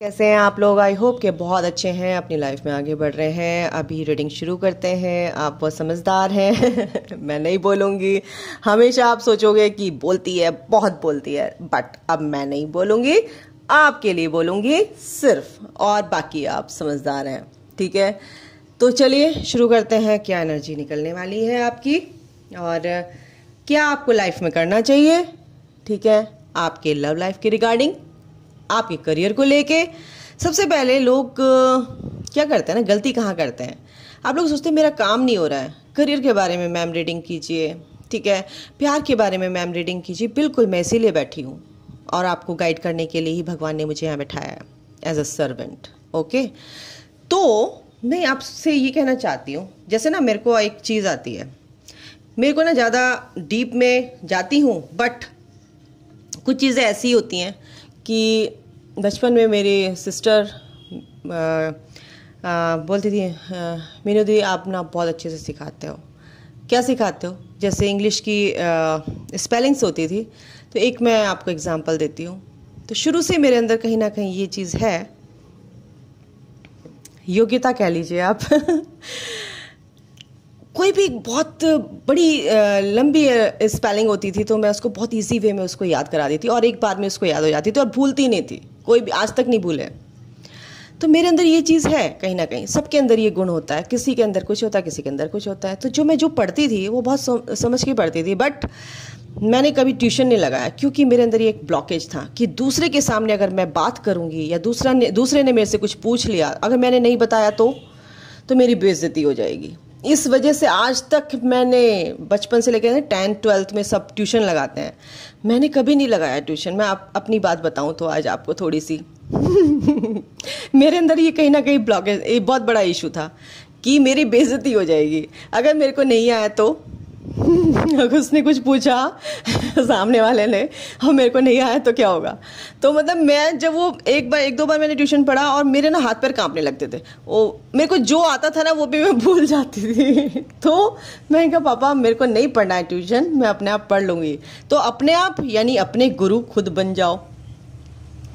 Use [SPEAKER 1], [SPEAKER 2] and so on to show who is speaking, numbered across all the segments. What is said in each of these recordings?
[SPEAKER 1] कैसे हैं आप लोग। आई होप कि बहुत अच्छे हैं, अपनी लाइफ में आगे बढ़ रहे हैं। अभी रीडिंग शुरू करते हैं। आप बहुत समझदार हैं मैं नहीं बोलूँगी। हमेशा आप सोचोगे कि बोलती है, बहुत बोलती है, बट अब मैं नहीं बोलूँगी, आपके लिए बोलूँगी सिर्फ, और बाकी आप समझदार हैं। ठीक है, तो चलिए शुरू करते हैं। क्या एनर्जी निकलने वाली है आपकी और क्या आपको लाइफ में करना चाहिए। ठीक है, आपके लव लाइफ के रिगार्डिंग, आपके करियर को लेके। सबसे पहले लोग क्या करते हैं ना, गलती कहाँ करते हैं। आप लोग सोचते हैं मेरा काम नहीं हो रहा है। करियर के बारे में मैम रीडिंग कीजिए, ठीक है, प्यार के बारे में मैम रीडिंग कीजिए। बिल्कुल, मैं इसीलिए बैठी हूँ और आपको गाइड करने के लिए ही भगवान ने मुझे यहाँ बैठाया है एज अ सर्वेंट। ओके, तो मैं आपसे ये कहना चाहती हूँ, जैसे ना मेरे को एक चीज़ आती है, मेरे को ना ज़्यादा डीप में जाती हूँ, बट कुछ चीज़ें ऐसी होती हैं कि बचपन में मेरी सिस्टर बोलती थी, मीनू दी आप ना बहुत अच्छे से सिखाते हो। क्या सिखाते हो? जैसे इंग्लिश की स्पेलिंग्स होती थी, तो एक मैं आपको एग्जांपल देती हूँ। तो शुरू से मेरे अंदर कहीं ना कहीं ये चीज़ है, योग्यता कह लीजिए आप कोई भी बहुत बड़ी लंबी स्पेलिंग होती थी तो मैं उसको बहुत इजी वे में उसको याद करा दी थी, और एक बार में उसको याद हो जाती थी और भूलती नहीं थी, कोई भी आज तक नहीं भूले। तो मेरे अंदर ये चीज़ है, कहीं ना कहीं सबके अंदर ये गुण होता है। किसी के अंदर कुछ होता है, किसी के अंदर कुछ होता है। तो जो पढ़ती थी वो बहुत समझ के पढ़ती थी, बट मैंने कभी ट्यूशन नहीं लगाया, क्योंकि मेरे अंदर ये एक ब्लॉकेज था कि दूसरे के सामने अगर मैं बात करूँगी या दूसरे ने मेरे से कुछ पूछ लिया, अगर मैंने नहीं बताया तो मेरी बेइज्जती हो जाएगी। इस वजह से आज तक मैंने बचपन से लेकर 10th 12th में सब ट्यूशन लगाते हैं, मैंने कभी नहीं लगाया ट्यूशन। मैं अपनी बात बताऊं तो आज आपको थोड़ी सी मेरे अंदर ये कहीं ना कहीं ब्लॉकेज, एक बहुत बड़ा इशू था कि मेरी बेइज्जती हो जाएगी अगर मेरे को नहीं आया तो अगर उसने कुछ पूछा सामने वाले ने और मेरे को नहीं आया तो क्या होगा। तो मतलब मैं जब वो एक दो बार मैंने ट्यूशन पढ़ा और मेरे ना हाथ पैर कांपने लगते थे, वो मेरे को जो आता था ना वो भी मैं भूल जाती थी। तो मैंने कहा पापा मेरे को नहीं पढ़ना है ट्यूशन, मैं अपने आप पढ़ लूँगी। तो अपने आप यानी अपने गुरु खुद बन जाओ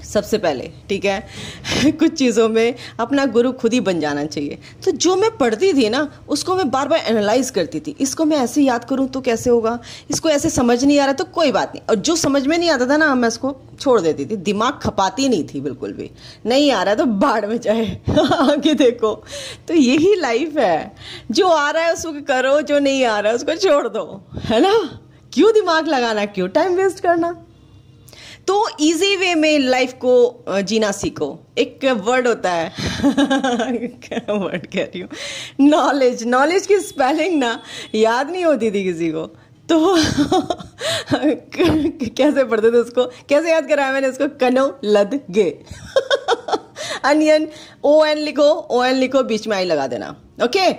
[SPEAKER 1] सबसे पहले, ठीक है कुछ चीज़ों में अपना गुरु खुद ही बन जाना चाहिए। तो जो मैं पढ़ती थी ना उसको मैं बार बार एनालाइज करती थी, इसको मैं ऐसे याद करूं तो कैसे होगा, इसको ऐसे समझ नहीं आ रहा तो कोई बात नहीं, और जो समझ में नहीं आता था ना मैं उसको छोड़ देती थी, दिमाग खपाती नहीं थी बिल्कुल भी। नहीं आ रहा तो बाढ़ में जाए आगे देखो। तो यही लाइफ है, जो आ रहा है उसको करो, जो नहीं आ रहा है उसको छोड़ दो, है ना। क्यों दिमाग लगाना, क्यों टाइम वेस्ट करना। तो इजी वे में लाइफ को जीना सीखो। एक वर्ड होता है क्या वर्ड कह रही हूँ, नॉलेज की स्पेलिंग ना याद नहीं होती थी किसी को, तो कैसे पढ़ते थे उसको, कैसे याद कराया मैंने उसको, कनो लद गे अनियन, ON लिखो, बीच में आई लगा देना। ओके,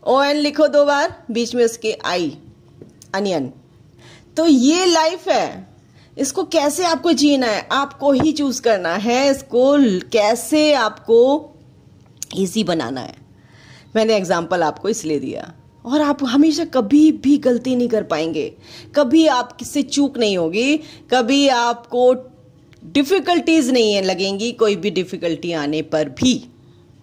[SPEAKER 1] ON लिखो 2 बार, बीच में उसके आई, अनियन। तो ये लाइफ है, इसको कैसे आपको जीना है आपको ही चूज करना है, इसको कैसे आपको इजी बनाना है। मैंने एग्जांपल आपको इसलिए दिया, और आप हमेशा कभी भी गलती नहीं कर पाएंगे, कभी आप किससे चूक नहीं होगी, कभी आपको डिफिकल्टीज नहीं लगेंगी कोई भी डिफिकल्टी आने पर भी।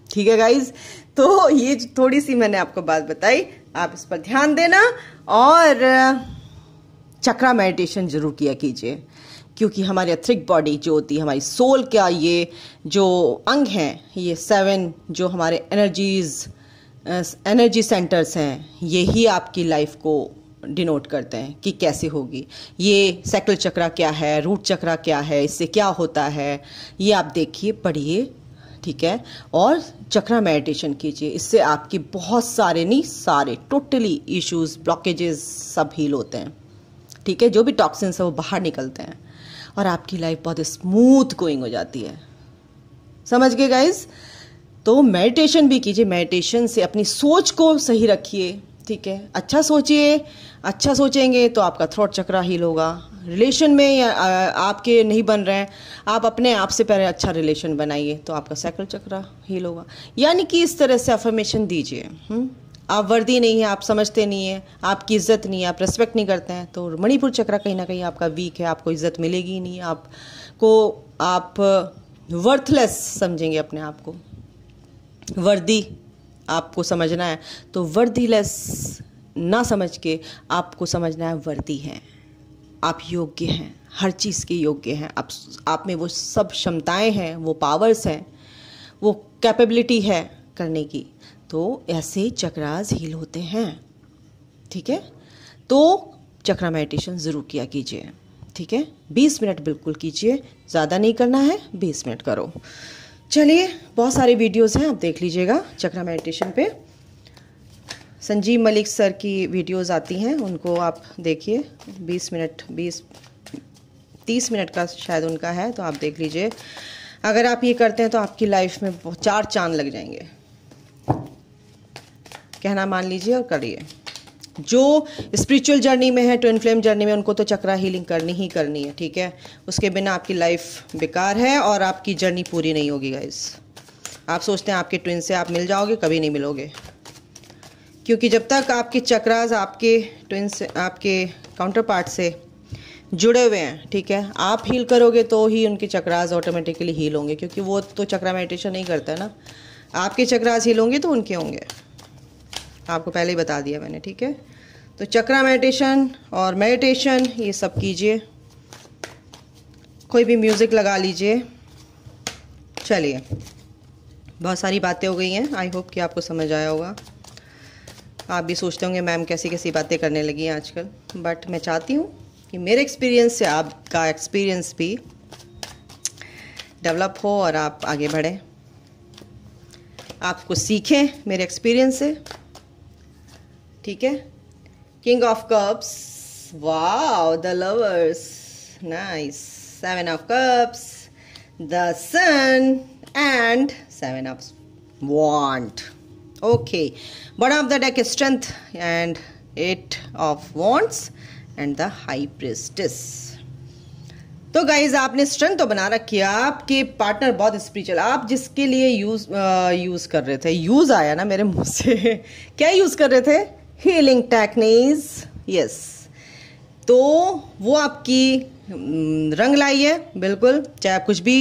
[SPEAKER 1] ठीक है गाइज, तो ये थोड़ी सी मैंने आपको बात बताई, आप इस पर ध्यान देना और चक्रा मेडिटेशन जरूर किया कीजिए, क्योंकि हमारी एथरिक बॉडी जो होती है, हमारी सोल का ये जो अंग हैं, ये 7 जो हमारे एनर्जी सेंटर्स हैं, यही आपकी लाइफ को डिनोट करते हैं कि कैसे होगी। ये सैक्रल चक्रा क्या है, रूट चक्रा क्या है, इससे क्या होता है, ये आप देखिए, पढ़िए, ठीक है, और चक्रा मेडिटेशन कीजिए। इससे आपकी बहुत सारे टोटली इश्यूज, ब्लॉकेजेस सब हील होते हैं, ठीक है। जो भी टॉक्सिन्स है वो बाहर निकलते हैं और आपकी लाइफ बहुत स्मूथ गोइंग हो जाती है। समझ गए गाइज। तो मेडिटेशन भी कीजिए, मेडिटेशन से अपनी सोच को सही रखिए, ठीक है। अच्छा सोचिए, अच्छा सोचेंगे तो आपका थ्रोट चक्रा हील होगा। रिलेशन में या आपके नहीं बन रहे हैं, आप अपने आप से पहले अच्छा रिलेशन बनाइए तो आपका सैक्रल चक्रा हील होगा। यानी कि इस तरह से अफर्मेशन दीजिए। आप वर्दी नहीं है, आप समझते नहीं है, आपकी इज्जत नहीं है, आप रेस्पेक्ट नहीं करते हैं, तो मणिपुर चक्रा कहीं ना कहीं आपका वीक है, आपको इज्जत मिलेगी ही नहीं, आपको आप वर्थलेस समझेंगे अपने आप को। वर्दी आपको समझना है तो वर्दीलेस ना समझ के आपको समझना है वर्दी है। आप योग्य हैं, हर चीज़ के योग्य हैं। आप में वो सब क्षमताएं हैं, वो पावर्स हैं, वो कैपेबिलिटी है करने की। तो ऐसे चक्रास हील होते हैं। ठीक है, तो चक्रा मेडिटेशन ज़रूर किया कीजिए। ठीक है, 20 मिनट बिल्कुल कीजिए, ज़्यादा नहीं करना है, 20 मिनट करो। चलिए, बहुत सारे वीडियोस हैं, आप देख लीजिएगा चक्रा मेडिटेशन पे। संजीव मलिक सर की वीडियोस आती हैं, उनको आप देखिए। 30 मिनट का शायद उनका है, तो आप देख लीजिए। अगर आप ये करते हैं तो आपकी लाइफ में 4 चांद लग जाएंगे। कहना मान लीजिए और करिए। जो स्पिरिचुअल जर्नी में है, ट्विन फ्लेम जर्नी में, उनको तो चक्रा हीलिंग करनी ही करनी है। ठीक है, उसके बिना आपकी लाइफ बेकार है और आपकी जर्नी पूरी नहीं होगी गाइस। आप सोचते हैं आपके ट्विन से आप मिल जाओगे, कभी नहीं मिलोगे, क्योंकि जब तक आपके चक्रास आपके ट्विन से, आपके काउंटर पार्ट से जुड़े हुए हैं, ठीक है, आप हील करोगे तो ही उनके चक्रास ऑटोमेटिकली हील होंगे, क्योंकि वो तो चक्रा मेडिटेशन नहीं करता है ना। आपके चक्रास हील होंगे तो उनके होंगे, आपको पहले ही बता दिया मैंने। ठीक है, तो चक्रा मेडिटेशन और मेडिटेशन ये सब कीजिए। कोई भी म्यूज़िक लगा लीजिए। चलिए, बहुत सारी बातें हो गई हैं, आई होप कि आपको समझ आया होगा। आप भी सोचते होंगे मैम कैसी कैसी बातें करने लगी हैं आजकल, बट मैं चाहती हूँ कि मेरे एक्सपीरियंस से आपका एक्सपीरियंस भी डेवलप हो और आप आगे बढ़ें, आप कुछ सीखें मेरे एक्सपीरियंस से। ठीक है, king of cups, wow, the lovers, nice, 7 of cups, the sun and 7 of wand. Okay, bottom of the deck strength and 8 of wands and the high priestess. तो गाइज आपने स्ट्रेंथ तो बना रखी है, आपके पार्टनर बहुत स्पिरिचुअल, आप जिसके लिए यूज कर रहे थे, यूज आया ना मेरे मुंह से क्या यूज कर रहे थे? Healing techniques, yes. तो वो आपकी रंग लाई है, बिल्कुल। चाहे आप कुछ भी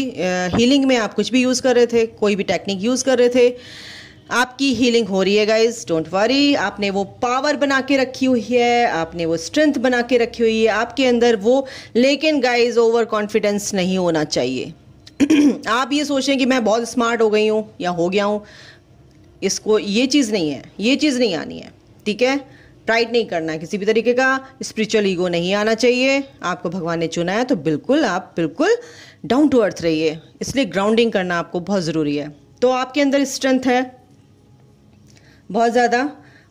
[SPEAKER 1] हीलिंग में आप कुछ भी यूज़ कर रहे थे, कोई भी टेक्निक यूज़ कर रहे थे, आपकी हीलिंग हो रही है गाइज, डोंट वरी। आपने वो पावर बना के रखी हुई है, आपने वो स्ट्रेंथ बना के रखी हुई है आपके अंदर वो। लेकिन गाइज ओवर कॉन्फिडेंस नहीं होना चाहिए। आप ये सोचें कि मैं बहुत स्मार्ट हो गई हूँ या हो गया हूँ, इसको ये चीज़ नहीं है, ये चीज़ नहीं आनी है। ठीक है, प्राइड नहीं करना है किसी भी तरीके का, स्पिरिचुअल ईगो नहीं आना चाहिए। आपको भगवान ने चुना है तो बिल्कुल आप बिल्कुल डाउन टू अर्थ रहिए, इसलिए ग्राउंडिंग करना आपको बहुत ज़रूरी है। तो आपके अंदर स्ट्रेंथ है बहुत ज़्यादा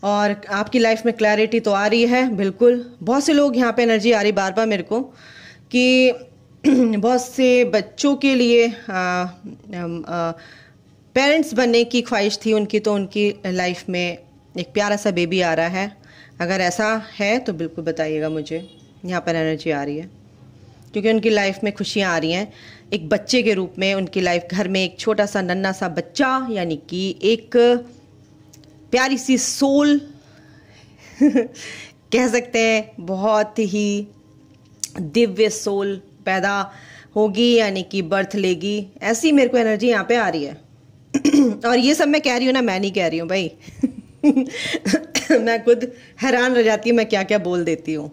[SPEAKER 1] और आपकी लाइफ में क्लैरिटी तो आ रही है, बिल्कुल। बहुत से लोग यहाँ पे एनर्जी आ रही बार बार मेरे को कि बहुत से बच्चों के लिए पेरेंट्स बनने की ख्वाहिश थी उनकी, तो उनकी लाइफ में एक प्यारा सा बेबी आ रहा है। अगर ऐसा है तो बिल्कुल बताइएगा मुझे, यहाँ पर एनर्जी आ रही है, क्योंकि उनकी लाइफ में खुशियाँ आ रही हैं एक बच्चे के रूप में। उनकी लाइफ, घर में एक छोटा सा नन्हा सा बच्चा, यानी कि एक प्यारी सी सोल कह सकते हैं, बहुत ही दिव्य सोल पैदा होगी, यानी कि बर्थ लेगी। ऐसी मेरे को एनर्जी यहाँ पे आ रही है। और ये सब मैं कह रही हूँ ना, मैं नहीं कह रही हूँ भाई। मैं खुद हैरान रह जाती हूँ, मैं क्या क्या बोल देती हूँ।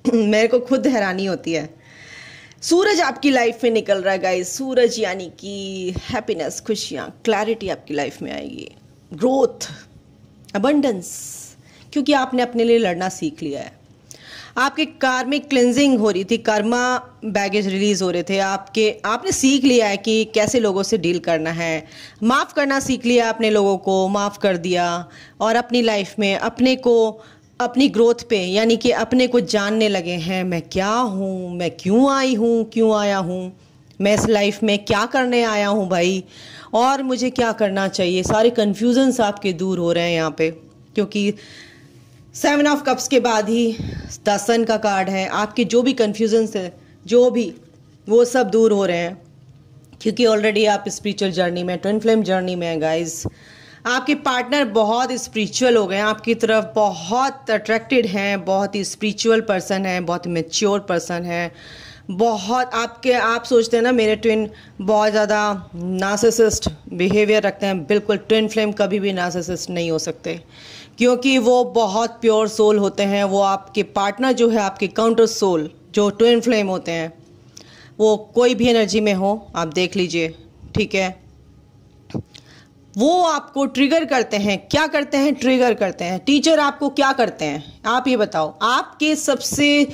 [SPEAKER 1] मेरे को खुद हैरानी होती है। सूरज आपकी लाइफ में निकल रहा है गाइस, सूरज यानी कि हैप्पीनेस, खुशियाँ, क्लैरिटी आपकी लाइफ में आएगी, ग्रोथ, अबंडेंस, क्योंकि आपने अपने लिए लड़ना सीख लिया है। आपके कार्मिक क्लिंजिंग हो रही थी, कर्मा बैगेज रिलीज हो रहे थे आपने सीख लिया है कि कैसे लोगों से डील करना है, माफ़ करना सीख लिया आपने, लोगों को माफ़ कर दिया और अपनी लाइफ में अपने को, अपनी ग्रोथ पे, यानी कि अपने को जानने लगे हैं। मैं क्या हूँ, मैं क्यों आई हूँ, क्यों आया हूँ, मैं इस लाइफ में क्या करने आया हूँ भाई, और मुझे क्या करना चाहिए। सारे कन्फ्यूजन्स आपके दूर हो रहे हैं यहाँ पे, क्योंकि 7 ऑफ कप्स के बाद ही 10 सन का कार्ड है। आपके जो भी कन्फ्यूजन्स है, जो भी, वो सब दूर हो रहे हैं, क्योंकि ऑलरेडी आप स्पिरिचुअल जर्नी में, ट्विन फ्लेम जर्नी में हैं गाइस। आपके पार्टनर बहुत स्पिरिचुअल हो गए हैं, आपकी तरफ बहुत अट्रैक्टेड हैं, बहुत ही स्पिरिचुअल पर्सन है, बहुत मैच्योर पर्सन है, बहुत आप सोचते हैं ना मेरे ट्विन बहुत ज़्यादा नार्सिसिस्ट बिहेवियर रखते हैं। बिल्कुल ट्विन फ्लेम कभी भी नार्सिसिस्ट नहीं हो सकते, क्योंकि वो बहुत प्योर सोल होते हैं। वो आपके पार्टनर जो है, आपके काउंटर सोल जो ट्विन फ्लेम होते हैं, वो कोई भी एनर्जी में हो, आप देख लीजिए, ठीक है, वो आपको ट्रिगर करते हैं। क्या करते हैं? ट्रिगर करते हैं। टीचर आपको क्या करते हैं, आप ये बताओ। आपके सबसे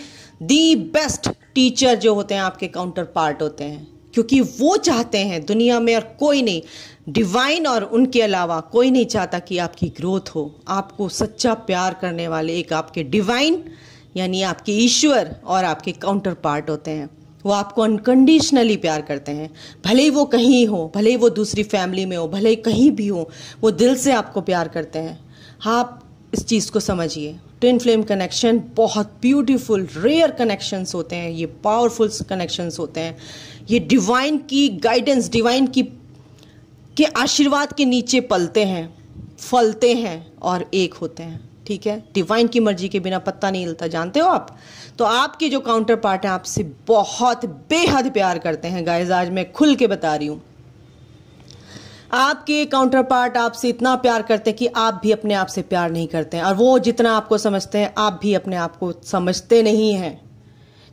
[SPEAKER 1] दी बेस्ट टीचर जो होते हैं आपके काउंटर पार्ट होते हैं, क्योंकि वो चाहते हैं दुनिया में और कोई नहीं, डिवाइन और उनके अलावा कोई नहीं चाहता कि आपकी ग्रोथ हो। आपको सच्चा प्यार करने वाले एक आपके डिवाइन यानी आपके ईश्वर और आपके काउंटर पार्ट होते हैं। वो आपको अनकंडीशनली प्यार करते हैं, भले ही वो कहीं हो, भले ही वो दूसरी फैमिली में हो, भले ही कहीं भी हो, वो दिल से आपको प्यार करते हैं। आप इस चीज़ को समझिए। ट्विन फ्लेम कनेक्शन बहुत ब्यूटीफुल रेयर कनेक्शंस होते हैं, ये पावरफुल कनेक्शंस होते हैं। ये डिवाइन की गाइडेंस, डिवाइन की के आशीर्वाद के नीचे पलते हैं, फलते हैं और एक होते हैं, ठीक है। डिवाइन की मर्जी के बिना पत्ता नहीं हिलता, जानते हो आप। तो आपके जो काउंटर पार्ट हैं आपसे बहुत बेहद प्यार करते हैं गाइस, आज मैं खुल के बता रही हूँ। आपके काउंटर पार्ट आपसे इतना प्यार करते हैं कि आप भी अपने आप से प्यार नहीं करते हैं, और वो जितना आपको समझते हैं आप भी अपने आप को समझते नहीं हैं,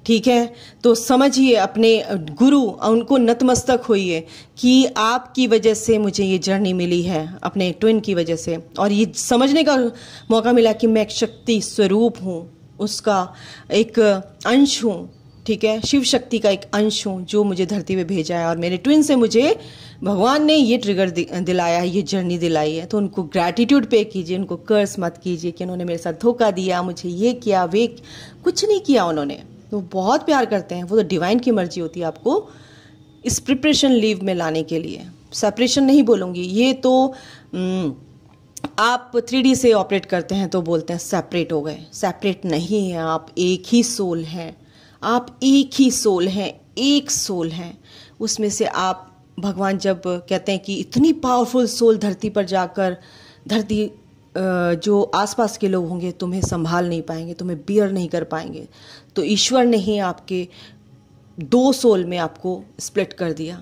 [SPEAKER 1] ठीक है। तो समझिए अपने गुरु, उनको नतमस्तक होइए कि आपकी वजह से मुझे ये जर्नी मिली है, अपने ट्विन की वजह से, और ये समझने का मौका मिला कि मैं एक शक्ति स्वरूप हूँ, उसका एक अंश हूँ, ठीक है, शिव शक्ति का एक अंश हूँ जो मुझे धरती पे भेजा है। और मेरे ट्विन से मुझे भगवान ने ये ट्रिगर दिलाया है, ये जर्नी दिलाई है। तो उनको ग्रैटिट्यूड पे कीजिए, उनको कर्स मत कीजिए कि उन्होंने मेरे साथ धोखा दिया, मुझे ये किया, वे कुछ नहीं किया उन्होंने। तो बहुत प्यार करते हैं, वो तो डिवाइन की मर्जी होती है आपको इस प्रिपरेशन लीव में लाने के लिए। सेपरेशन नहीं बोलूँगी, ये तो आप 3D से ऑपरेट करते हैं तो बोलते हैं सेपरेट हो गए। सेपरेट नहीं है, आप एक ही सोल हैं, आप एक ही सोल हैं, एक सोल हैं। उसमें से आप, भगवान जब कहते हैं कि इतनी पावरफुल सोल धरती पर जाकर, धरती जो आसपास के लोग होंगे तुम्हें संभाल नहीं पाएंगे, तुम्हें बियर नहीं कर पाएंगे, तो ईश्वर ने ही आपके 2 सोल में आपको स्प्लिट कर दिया।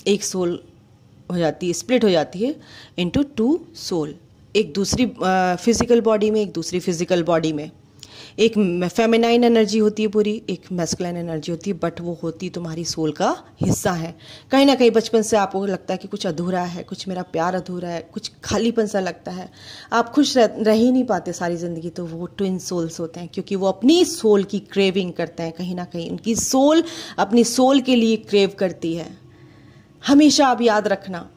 [SPEAKER 1] एक सोल हो जाती है, स्प्लिट हो जाती है इनटू 2 सोल, एक दूसरी फिजिकल बॉडी में, एक दूसरी फिजिकल बॉडी में। एक फेमिनाइन एनर्जी होती है पूरी, एक मैस्कुलाइन एनर्जी होती है, बट वो होती तुम्हारी सोल का हिस्सा है। कहीं ना कहीं बचपन से आपको लगता है कि कुछ अधूरा है, कुछ मेरा प्यार अधूरा है, कुछ खालीपन सा लगता है, आप खुश रह ही नहीं पाते सारी ज़िंदगी। तो वो ट्विन सोल्स होते हैं, क्योंकि वो अपनी सोल की क्रेविंग करते हैं। कहीं ना कहीं उनकी सोल अपनी सोल के लिए क्रेव करती है। हमेशा आप याद रखना,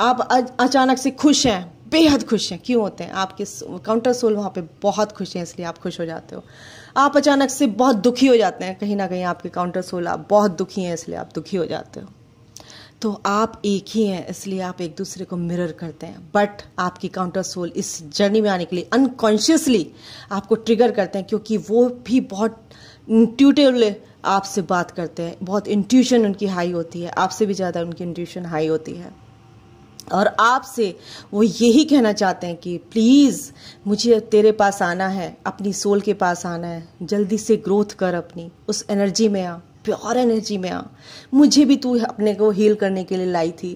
[SPEAKER 1] आप अचानक से खुश हैं, बेहद खुश हैं, क्यों होते हैं? आपके काउंटर सोल वहाँ पे बहुत खुश हैं, इसलिए आप खुश हो जाते हो। आप अचानक से बहुत दुखी हो जाते हैं, कहीं ना कहीं आपके काउंटर सोल आप बहुत दुखी हैं, इसलिए आप दुखी हो जाते हो। तो आप एक ही हैं, इसलिए आप एक दूसरे को मिरर करते हैं। बट आपकी काउंटर सोल इस जर्नी में आने के लिए अनकॉन्शियसली आपको ट्रिगर करते हैं, क्योंकि वो भी बहुत इंट्यूटिवली आपसे बात करते हैं, बहुत इंट्यूशन उनकी हाई होती है, आपसे भी ज़्यादा उनकी इंट्यूशन हाई होती है। और आपसे वो यही कहना चाहते हैं कि प्लीज़ मुझे तेरे पास आना है, अपनी सोल के पास आना है, जल्दी से ग्रोथ कर, अपनी उस एनर्जी में आ, प्योर एनर्जी में आ। मुझे भी तू अपने को हील करने के लिए लाई थी,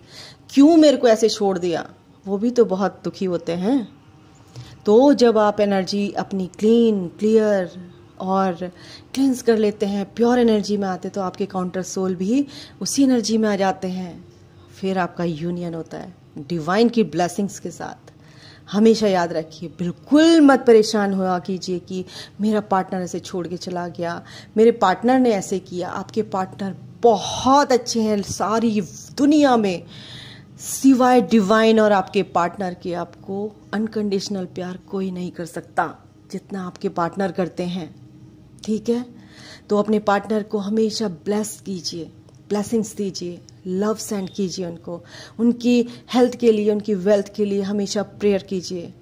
[SPEAKER 1] क्यों मेरे को ऐसे छोड़ दिया? वो भी तो बहुत दुखी होते हैं। तो जब आप एनर्जी अपनी क्लीन, क्लियर और क्लींस कर लेते हैं, प्योर एनर्जी में आते, तो आपके काउंटर सोल भी उसी एनर्जी में आ जाते हैं। फिर आपका यूनियन होता है डिवाइन की ब्लेसिंग्स के साथ। हमेशा याद रखिए, बिल्कुल मत परेशान हुआ कीजिए कि मेरा पार्टनर ऐसे छोड़ के चला गया, मेरे पार्टनर ने ऐसे किया। आपके पार्टनर बहुत अच्छे हैं, सारी दुनिया में सिवाय डिवाइन और आपके पार्टनर के आपको अनकंडीशनल प्यार कोई नहीं कर सकता जितना आपके पार्टनर करते हैं, ठीक है। तो अपने पार्टनर को हमेशा ब्लेस कीजिए, ब्लेसिंग्स दीजिए, लव सेंड कीजिए उनको, उनकी हेल्थ के लिए, उनकी वेल्थ के लिए हमेशा प्रेयर कीजिए।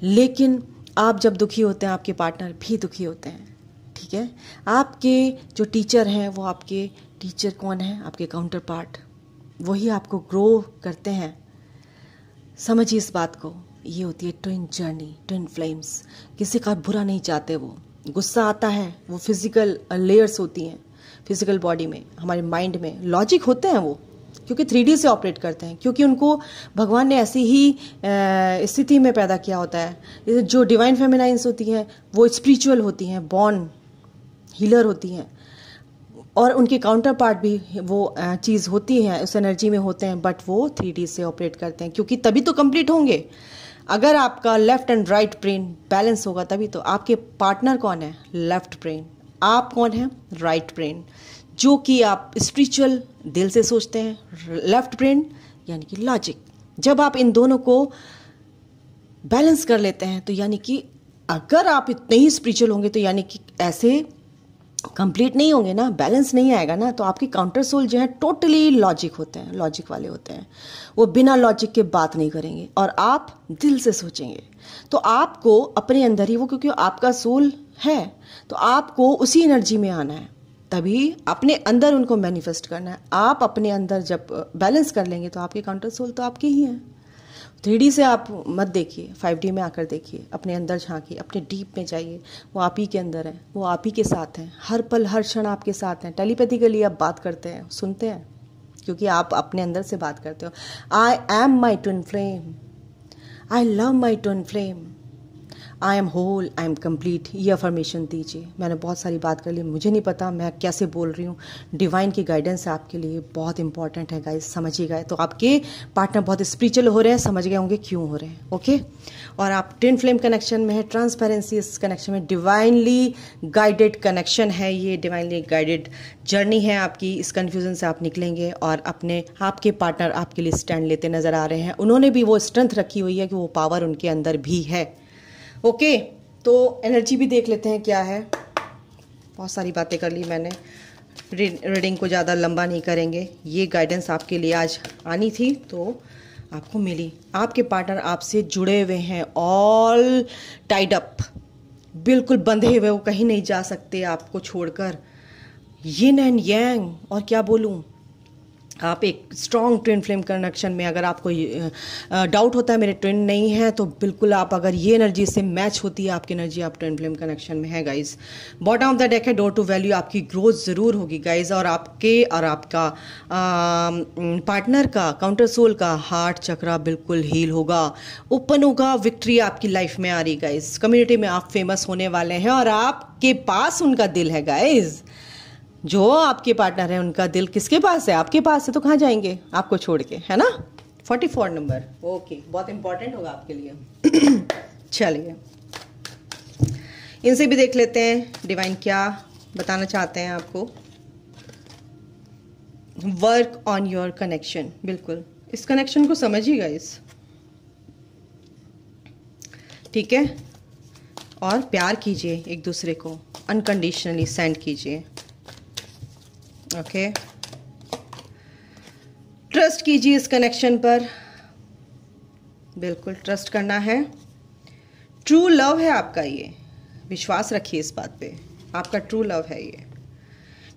[SPEAKER 1] लेकिन आप जब दुखी होते हैं, आपके पार्टनर भी दुखी होते हैं, ठीक है। आपके जो टीचर हैं, वो आपके टीचर कौन है? आपके काउंटर पार्ट, वही आपको ग्रो करते हैं। समझिए इस बात को, ये होती है ट्विन जर्नी, ट्विन फ्लेम्स। किसी का बुरा नहीं चाहते, वो गुस्सा आता है, वो फिजिकल लेयर्स होती हैं, फिजिकल बॉडी में, हमारे माइंड में लॉजिक होते हैं वो, क्योंकि 3D से ऑपरेट करते हैं, क्योंकि उनको भगवान ने ऐसी ही स्थिति में पैदा किया होता है। जो डिवाइन फेमिनाइंस होती हैं वो स्पिरिचुअल होती हैं, बॉर्न हीलर होती हैं, और उनके काउंटर पार्ट भी वो चीज़ होती हैं, उस एनर्जी में होते हैं, बट वो 3D से ऑपरेट करते हैं, क्योंकि तभी तो कंप्लीट होंगे। अगर आपका left and right brain balance होगा तभी तो। आपके पार्टनर कौन है? Left brain. आप कौन है? राइट ब्रेन, जो कि आप स्पिरिचुअल दिल से सोचते हैं। लेफ्ट ब्रेन यानी कि लॉजिक। जब आप इन दोनों को बैलेंस कर लेते हैं तो यानी कि अगर आप इतने ही स्पिरिचुअल होंगे तो यानी कि ऐसे कंप्लीट नहीं होंगे ना, बैलेंस नहीं आएगा ना, तो आपके काउंटर सोल जो है टोटली लॉजिक होते हैं, लॉजिक वाले होते हैं। वो बिना लॉजिक के बात नहीं करेंगे और आप दिल से सोचेंगे। तो आपको अपने अंदर ही वो, क्योंकि आपका सोल है, तो आपको उसी एनर्जी में आना है, तभी अपने अंदर उनको मैनिफेस्ट करना है। आप अपने अंदर जब बैलेंस कर लेंगे तो आपके काउंटर सोल तो आपके ही हैं। 3D से आप मत देखिए, 5D में आकर देखिए, अपने अंदर झांकिए, अपने डीप में जाइए। वो आप ही के अंदर है, वो आप ही के साथ हैं, हर पल हर क्षण आपके साथ हैं। टेलीपैथिकली आप बात करते हैं, सुनते हैं, क्योंकि आप अपने अंदर से बात करते हो। I am my twin flame, I love my twin flame, I am whole, I am complete. ये अफर्मेशन दीजिए। मैंने बहुत सारी बात कर ली, मुझे नहीं पता मैं कैसे बोल रही हूँ। डिवाइन की गाइडेंस आपके लिए बहुत इंपॉर्टेंट है गाइस, समझिएगा। तो आपके पार्टनर बहुत स्पिरिचुअल हो रहे हैं, समझ गए होंगे क्यों हो रहे हैं, ओके। और आप ट्विन फ्लेम कनेक्शन में है, ट्रांसपेरेंसी इस कनेक्शन में, डिवाइनली गाइडेड कनेक्शन है ये, डिवाइनली गाइडेड जर्नी है आपकी। इस कन्फ्यूजन से आप निकलेंगे और अपने आपके पार्टनर आपके लिए स्टैंड लेते नजर आ रहे हैं। उन्होंने भी वो स्ट्रेंथ रखी हुई है कि वो पावर उनके अंदर भी है, ओके। तो एनर्जी भी देख लेते हैं क्या है। बहुत सारी बातें कर ली मैंने, रीडिंग को ज़्यादा लंबा नहीं करेंगे। ये गाइडेंस आपके लिए आज आनी थी तो आपको मिली। आपके पार्टनर आपसे जुड़े हुए हैं, ऑल टाइड अप, बिल्कुल बंधे हुए, वो कहीं नहीं जा सकते आपको छोड़कर। यिन एंड यांग, और क्या बोलूँ, आप एक स्ट्रॉन्ग ट्विन फ्लेम कनेक्शन में, अगर आपको डाउट होता है मेरे ट्विन नहीं है, तो बिल्कुल आप अगर ये एनर्जी से मैच होती है आपकी एनर्जी, आप ट्विन फ्लेम कनेक्शन में है guys. Bottom of the deck है डोर टू वैल्यू, आपकी ग्रोथ ज़रूर होगी गाइज। और आपके और आपका पार्टनर का काउंटर सोल का हार्ट चक्रा बिल्कुल हील होगा, ओपन होगा, विक्ट्री आपकी लाइफ में आ रही गाइज। कम्युनिटी में आप फेमस होने वाले हैं और आपके पास उनका दिल है गाइज। जो आपके पार्टनर है उनका दिल किसके पास है? आपके पास है, तो कहाँ जाएंगे आपको छोड़ के, है ना। 44 नंबर, ओके, बहुत इंपॉर्टेंट होगा आपके लिए। चलिए इनसे भी देख लेते हैं डिवाइन क्या बताना चाहते हैं आपको। वर्क ऑन योर कनेक्शन, बिल्कुल इस कनेक्शन को समझिएगा इस, ठीक है। और प्यार कीजिए एक दूसरे को, अनकंडीशनली सेंड कीजिए, ओके। ट्रस्ट कीजिए इस कनेक्शन पर, बिल्कुल ट्रस्ट करना है। ट्रू लव है आपका, ये विश्वास रखिए इस बात पे, आपका ट्रू लव है ये।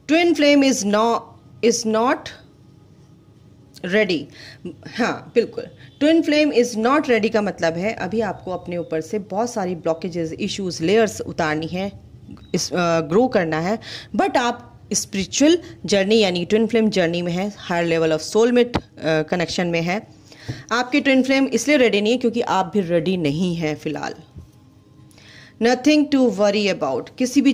[SPEAKER 1] Twin flame is not ready, हाँ बिल्कुल, twin flame is not ready का मतलब है अभी आपको अपने ऊपर से बहुत सारी ब्लॉकेजेस, इश्यूज, लेयर्स उतारनी है, ग्रो करना है। बट आप स्पिरिचुअल जर्नी यानी ट्विन फ्लेम जर्नी में है, higher level of soulmate connection में है। आपके ट्विन फ्लेम इसलिए रेडी नहीं है क्योंकि आप भी रेडी नहीं हैं फिलहाल। नथिंग टू वरी अबाउट, किसी भी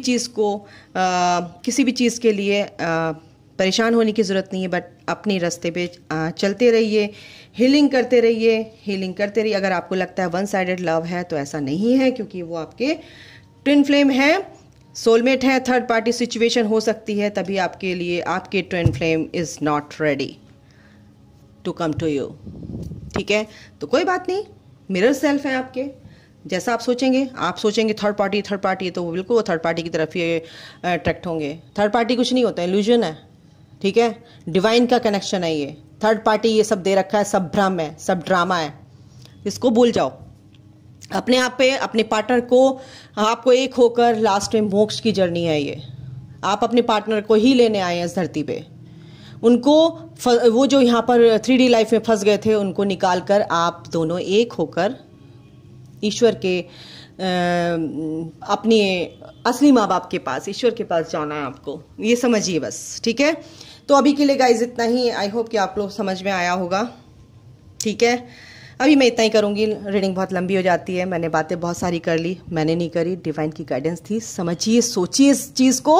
[SPEAKER 1] चीज़ के लिए परेशान होने की ज़रूरत नहीं है, बट अपने रास्ते पे चलते रहिए, हीलिंग करते रहिए। अगर आपको लगता है वन साइडेड लव है तो ऐसा नहीं है, क्योंकि वो आपके ट्विन फ्लेम है, सोलमेट है, थर्ड पार्टी सिचुएशन हो सकती है, तभी आपके लिए आपके twin flame is not ready to come to you, ठीक है। तो कोई बात नहीं, मिरर सेल्फ है आपके, जैसा आप सोचेंगे थर्ड पार्टी तो वो बिल्कुल वो थर्ड पार्टी की तरफ ही अट्रैक्ट होंगे। थर्ड पार्टी कुछ नहीं होता है, इल्यूजन है, ठीक है। डिवाइन का कनेक्शन है ये, थर्ड पार्टी ये सब दे रखा है, सब भ्रम है, सब ड्रामा है, इसको भूल जाओ। अपने आप पे, अपने पार्टनर को, आपको एक होकर लास्ट में मोक्ष की जर्नी है ये। आप अपने पार्टनर को ही लेने आए हैं इस धरती पे, उनको वो जो यहाँ पर 3D लाइफ में फंस गए थे उनको निकाल कर आप दोनों एक होकर ईश्वर के अपने असली माँ बाप के पास, ईश्वर के पास जाना है आपको, ये समझिए बस। ठीक है, तो अभी के लिए गाइज इतना ही। आई होप कि आप लोग समझ में आया होगा। ठीक है, अभी मैं इतना ही करूँगी, रीडिंग बहुत लंबी हो जाती है, मैंने बातें बहुत सारी कर ली, मैंने नहीं करी, डिवाइन की गाइडेंस थी। समझिए, सोचिए इस चीज़ को,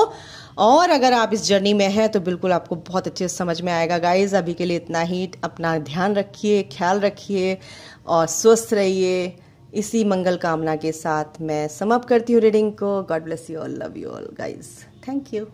[SPEAKER 1] और अगर आप इस जर्नी में हैं तो बिल्कुल आपको बहुत अच्छे से समझ में आएगा गाइज। अभी के लिए इतना ही। अपना ध्यान रखिए, ख्याल रखिए और स्वस्थ रहिए। इसी मंगल कामना के साथ मैं समाप्त करती हूँ रीडिंग को। God bless you all, love you all guys, thank you.